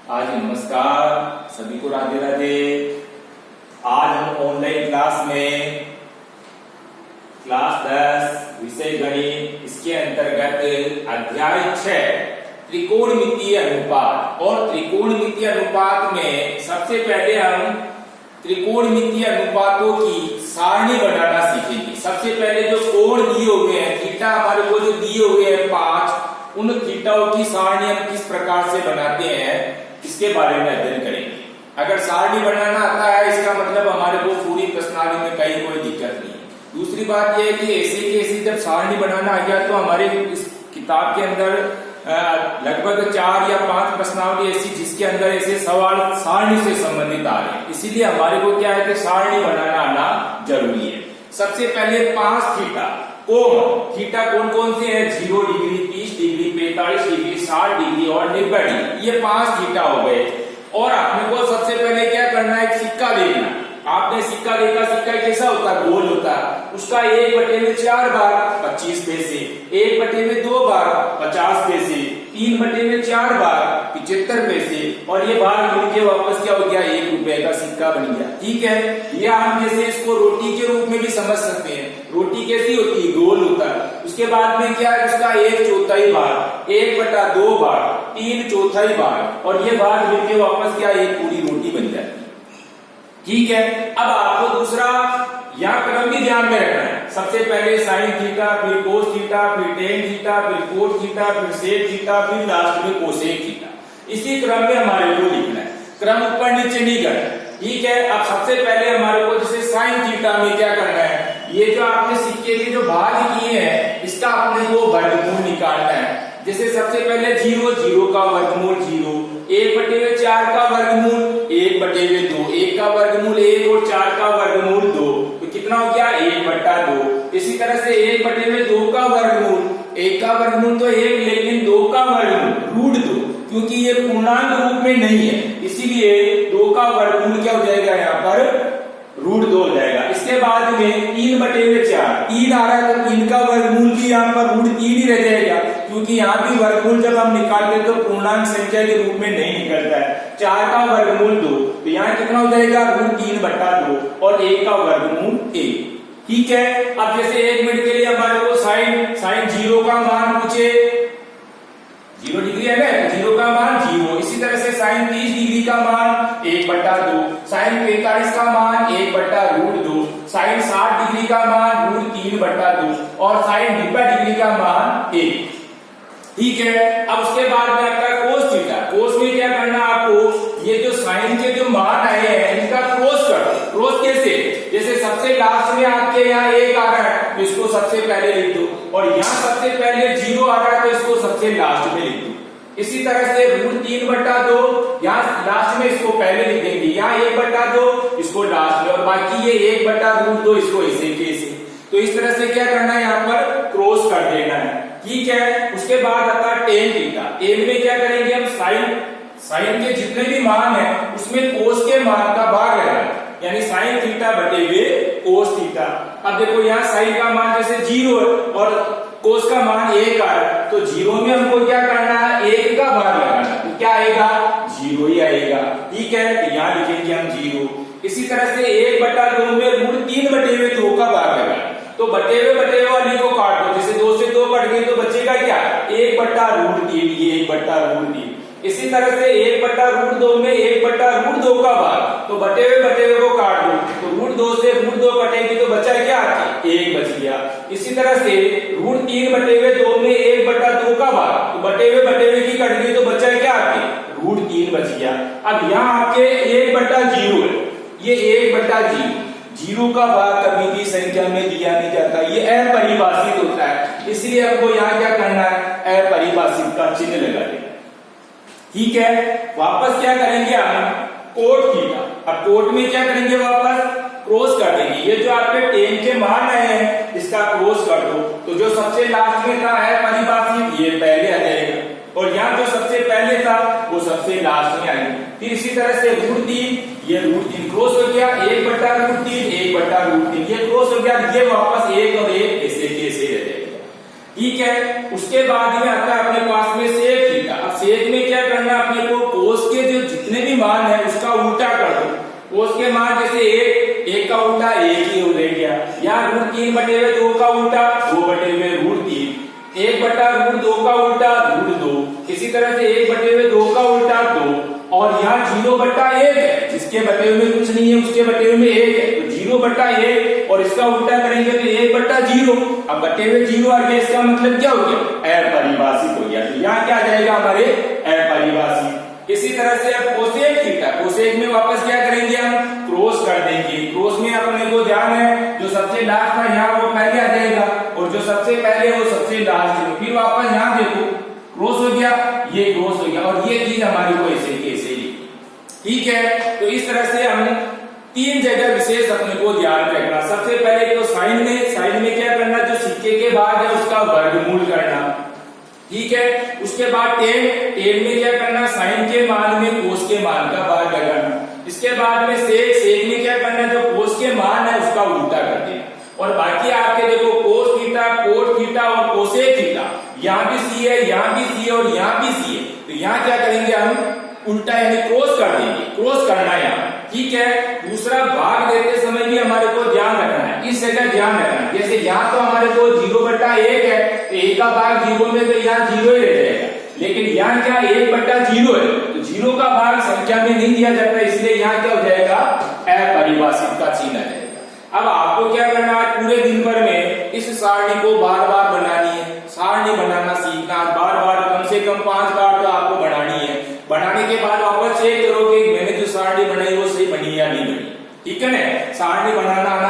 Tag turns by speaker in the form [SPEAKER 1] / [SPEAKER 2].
[SPEAKER 1] आज नमस्कार सभी को, राधे राधे। आज हम ऑनलाइन क्लास में क्लास 10 विषय गणित, इसके अंतर्गत अध्याय 6 त्रिकोणमितीय अनुपात। और त्रिकोणमितीय अनुपात में सबसे पहले हम त्रिकोणमितीय अनुपातों की सारणी बनाना सीखेंगे। सबसे पहले जो कोण दिए हुए हैं, थीटा हमारे को जो दिए हुए हैं 5, उन थीटाओं की सारणी हम किस प्रकार से बनाते हैं इसके बारे में अध्ययन करेंगे। अगर सारणी बनाना आता है इसका मतलब हमारे को पूरी प्रश्नावली में कहीं कोई दिक्कत नहीं है। दूसरी बात यह है कि ऐसे की ऐसी जब सारणी बनाना आ गया तो हमारे इस किताब के अंदर लगभग 4 या 5 प्रश्नावली ऐसी जिसके अंदर ऐसे सवाल सारणी से संबंधित आ रहे हैं। इसीलिए हमारे को क्या है कि सारणी बनाना आना जरूरी है। सबसे पहले 5 थीटा कोण, थीटा कौन कौन से है? 0 डिग्री, 30 डिग्री, 45 डिग्री, 60 डिग्री और 90 डिग्री, ये 5 थीटा हो गए। और आपने को सबसे पहले क्या करना है? एक सिक्का देखना। आपने सिक्का देखा, सिक्का कैसा होता है? गोल होता है। उसका 1/4 भाग 25 पैसे, 1/2 भाग 50 पैसे, 3/4 भाग 75 पैसे, और ये भाग मिलके वापस क्या हो गया? 1 रुपए का सिक्का बन गया। ठीक है, ये हम जैसे इसको रोटी के रूप में भी समझ सकते हैं। रोटी कैसी होती है? गोल होता है। उसके बाद में क्या है? उसका 1/4 भाग, 1/2 भाग, 3/4 भाग, और ये भाग मिलके वापस क्या? एक पूरी रोटी बन जाती है। ठीक है, अब आपको दूसरा यहाँ क्रम भी ध्यान में रखना है। सबसे पहले साइन थीटा, फिर कोस थीटा, फिर टेन थीटा, फिर कोट थीटा, फिर सेक थीटा, फिर लास्ट में कोसेक थीटा। इसी क्रम में हमारे को लिखना है, क्रम ऊपर नीचे नहीं करना। ठीक है, अब सबसे पहले हमारे को जैसे साइन थीटा में क्या करना है? ये जो आपने सिक्के के जो भाग किए हैं इसका अपने को वर्गमूल निकालना है। जैसे सबसे पहले 0 का वर्गमूल 0, 1/4 का वर्गमूल 1/2, 1 का वर्गमूल 1 और 4 का वर्गमूल 2, तो कितना हो गया? 1/2। इसी तरह से 1/2 का वर्गमूल, 1 का वर्गमूल तो 1, लेकिन 2 का वर्गमूल √2, क्योंकि ये पूर्णांक रूप में नहीं है, इसीलिए 2 का वर्गमूल क्या हो जाएगा? यहाँ पर √2 हो जाएगा। इसके बाद में 3/4, 3 आ रहा है तो 3 का वर्गमूल भी यहाँ पर √3 ही रह जाएगा, क्योंकि यहाँ भी वर्गमूल जब हम निकालते हैं तो पूर्णांक संख्या के रूप में नहीं निकलता है। 4 का वर्गमूल 2, तो यहाँ कितना हो जाएगा? √3/2, और 1 का वर्गमूल 1। ठीक है, अब जैसे 1 मिनट के लिए हमारे को साइन 0 का मान पूछे, 0 डिग्री है ना, 0 का मान 0। इसी तरह से साइन 30 डिग्री का मान 1/2, साइन 45 का मान 1/√2, साइन 60 डिग्री का मान √3/2, और साइन 90 डिग्री का मान 1। ठीक है, अब उसके बाद में आपका कोस थीटा। कोस में क्या करना आपको? ये जो साइन के जो मान आए हैं इनका क्रॉस करो। क्रॉस कैसे? जैसे सबसे लास्ट में आपके यहाँ 1 आ रहा है तो इसको सबसे पहले लिख दो, और यहाँ सबसे पहले 0 आ रहा है तो इसको सबसे लास्ट में लिख दो। इसी तरह से √3/2, यहाँ लास्ट में इसको पहले लिख देंगे, यहाँ 1/2 इसको लास्ट में, और बाकी ये 1/√2 इसको इसे कैसे। तो इस तरह से क्या करना है? यहाँ पर क्रॉस कर देना है। ठीक है, उसके बाद आता है टेन थीटा। टेन में क्या करेंगे हम? साइन के जितने भी मान है उसमें कोस के मान का भाग लगाएंगे, यानी साइन थीटा बटे हुए कोस थीटा। अब देखो यहाँ साइन का मान जैसे 0 है और कोस का मान 1 आ रहा है, तो 0 में हमको क्या करना है? 1 का भाग लगाना, तो क्या आएगा? 0 ही आएगा। ठीक है, तो यहाँ लिखेंगे हम 0। इसी तरह से 1/2 में √3/2 का भाग लगाना, तो बटे हुए वाली को काट दो। जैसे 2 से 2 कट गई तो बचेगा क्या? 1/√3, ये 1/√3। इसी तरह से 1/√2 में 1/√2 का भाग, तो बटे हुए को काट दो, तो √2 से √2 कटेगी तो बचा क्या? 1 बच गया। इसी तरह से √3/2 में 1/2 का भाग, तो बटे हुए की कट गई तो बचा क्या? √3 बच गया। अब यहाँ आपके 1/0 है, ये 1/0, 0 का भाग कभी भी संख्या में दिया नहीं जाता, ये अपरिभाषित होता है, इसलिए हमको यहाँ क्या करना है? अपरिभाषित का चिन्ह लगा देना। ठीक है, वापस क्या करेंगे हम? Cot theta. अब कोट में क्या करेंगे? वापस क्रॉस कर देंगे। ये जो आपके टेन के मान आए हैं इसका क्रॉस कर दो, तो जो सबसे लास्ट में था है परिभाषित, ये पहले आ जाएगा, और यहाँ जो सबसे पहले था वो सबसे लास्ट में आएगा। फिर इसी तरह से √3, ये √3 क्रॉस हो गया, 1/√3, 1/√3, ये क्रॉस हो गया, ये वापस 1 और 1 ऐसे कैसे रह जाएगा। ठीक है, उसके बाद में आता है अपने पास में सेक थीटा। अब सेक में क्या करना है? अपने को कोस के जो मान है उसका उल्टा कर दो। कोस के मान जैसे एक का उल्टा एक ही हो गया, यहाँ √3/2 का उल्टा 2/√3, 1/√2 का उल्टा √2, इसी तरह से 1/2 का उल्टा 2, और यहाँ 0/1 है, जिसके बटे में कुछ नहीं है उसके बटे में 1 है, तो 0/1 और इसका उल्टा करेंगे तो 1/0। अब बटे में 0 आ गया, इसका मतलब क्या हो गया, अपरिभाषित हो गया। तो यहाँ क्या आ जाएगा हमारे अपरिभाषित। इसी तरह से अब कोसेक थीटा, कोसेक में वापस क्या करेंगे हम, क्रॉस कर देंगे। क्रॉस में अपने को ध्यान है जो सबसे लास्ट था यहाँ वो पहले आ जाएगा, और जो सबसे पहले वो सबसे लास्ट है। फिर वापस यहाँ देखो क्रॉस हो गया, ये क्रॉस हो गया, और ये चीज हमारे को ऐसे की ऐसे ही, ठीक है। तो इस तरह से हम 3 जगह विशेष अपने को ध्यान रखना। सबसे पहले तो साइन में क्या करना, जो सिक्के के बाद है उसका वर्गमूल करना, ठीक है। उसके बाद टेन में क्या करना, साइन के मान में कोस के मान का भाग लगाना। इसके बाद में सेक में क्या करना, जो कोस के मान है उसका उल्टा कर देना। और बाकी आपके देखो कोस थीटा, कोट थीटा और कोसेक थीटा, यहाँ भी सी है, यहाँ भी सी है और यहाँ भी सी है, तो यहाँ क्या करेंगे हम, उल्टा यानी क्रॉस कर देंगे, क्रॉस करना है यहाँ, ठीक है। दूसरा भाग देते समय भी हमारे को ध्यान रखना है, इस जगह ध्यान रखना है। जैसे यहाँ तो हमारे को 0/1 है, तो 1 का भाग 0 में तो यहाँ 0 ही रह जाएगा, लेकिन यहाँ क्या 1/0 है, तो 0 का भाग संख्या में नहीं दिया जाता, इसलिए यहाँ क्या हो जाएगा, अपरिभाषित का चिन्ह है। अब आपको क्या करना है, पूरे दिन भर में इस सारणी को बार बार बनानी है, सारणी बनाना सीखना, बार बार कम से कम 5 बार तो आपको बनानी है। बनाने के बाद वापस चेक करोगे मैंने जो सारणी बनाई वो सही बनी या नहीं बनी, ठीक है ना। सारणी बनाना आना